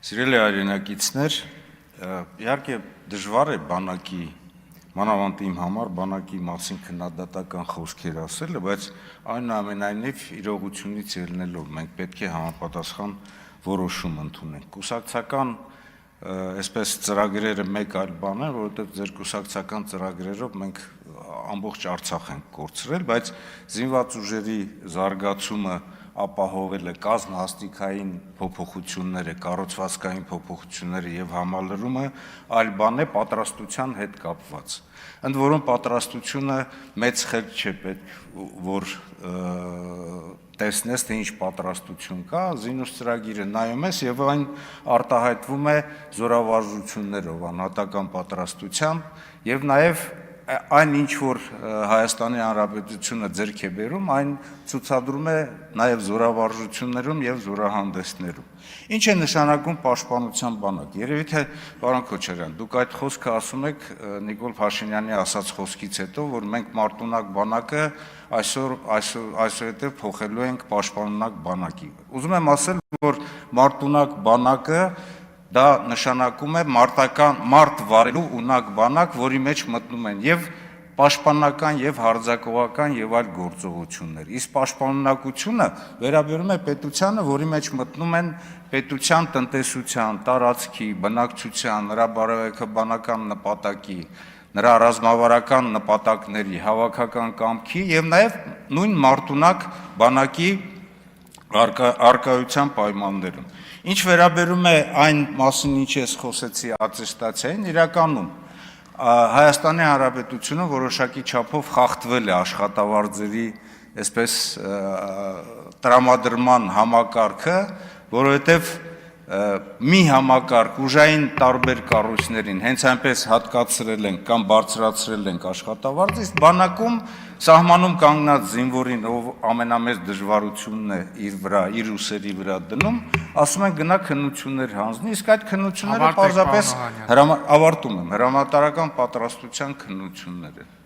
Սիրելի հայրենակիցներ, իհարկե դժվար է բանակի, մանավանդ իմ համար բանակի մասին քննադատական խոսքեր ասելը, բայց այնուամենայնիվ իրողությունից ելնելով մենք պետք է համապատասխան որոշում ընդունենք։ Կուսակցական այսպես ծրագրերը մեկ այլ բան է, որովհետև ձեր կուսակցական ծրագրերով մենք ամբողջ Արցախ ենք կորցրել, բայց զինված ուժերի զարգացումը ապահովելը, կազմահաստիկային փոփոխությունները, կառուցվածքային փոփոխությունները եւ համալրումը այլ բան է պատրաստության հետ կապված։ Ընդ որում պատրաստությունը մեծ խելք չէ պետք, որ տեսնես, թե ինչ պատրաստություն կա, զինուժ ծրագիրը նայում ես եւ այն արտահայտվում է զորավարժություններով, անհատական պատրաստությամբ եւ նաեւ այն ինչ որ Հայաստանի Հանրապետությունը ձեռք է բերում, այն ցուցադրում է նաև զորավարժություններում եւ զորահանդեսներում։ Ինչ է նշանակում պաշտպանության բանակ։ Երևի թե պարոն Քոչարյան, դուք այդ խոսքը ասում եք Նիկոլ Փաշինյանի ասած խոսքից հետո, որ մենք մարտունակ բանակը այսօր փոխելու ենք պաշտպանունակ բանակի։ Ուզում եմ ասել, որ մարտունակ բանակը դա նշանակում է մարտ վարելու ունակ բանակ, որի մեջ մտնում են եւ պաշտպանական եւ հարձակողական եւ այլ գործողություններ։ Իսկ պաշտպանունակությունը վերաբերում է պետությանը, որի մեջ մտնում են պետության տնտեսության, տարածքի, բնակչության, նրա բարոյական նպատակի, նրա ռազմավարական նպատակների, հավաքական կամքի եւ նաեւ նույն մարտունակ բանակի արկայության պայմաններում։ Ինչ վերաբերում է այն մասին, ինչ ես խոսեցի ատեստացիային, իրականում Հայաստանի Հանրապետությունը որոշակի չափով խախտվել է աշխատավարձերի այսպես տրամադրման համակարգը, որովհետև մի համակարգ ուժային տարբեր կառույցներին հենց այնպես հատկացրել ենք կամ բարձրացրել ենք աշխատավարձը, իսկ բանակում սահմանում կանգնած զինվորին, ով ամենամեծ դժվարությունն է իր ուսերի վրա դնում, ասում են գնա քննություններ հանձնի, իսկ այդ քննությունները պարզապես ավարտում եմ, հրամանատարական պատրաստության քննություններ են։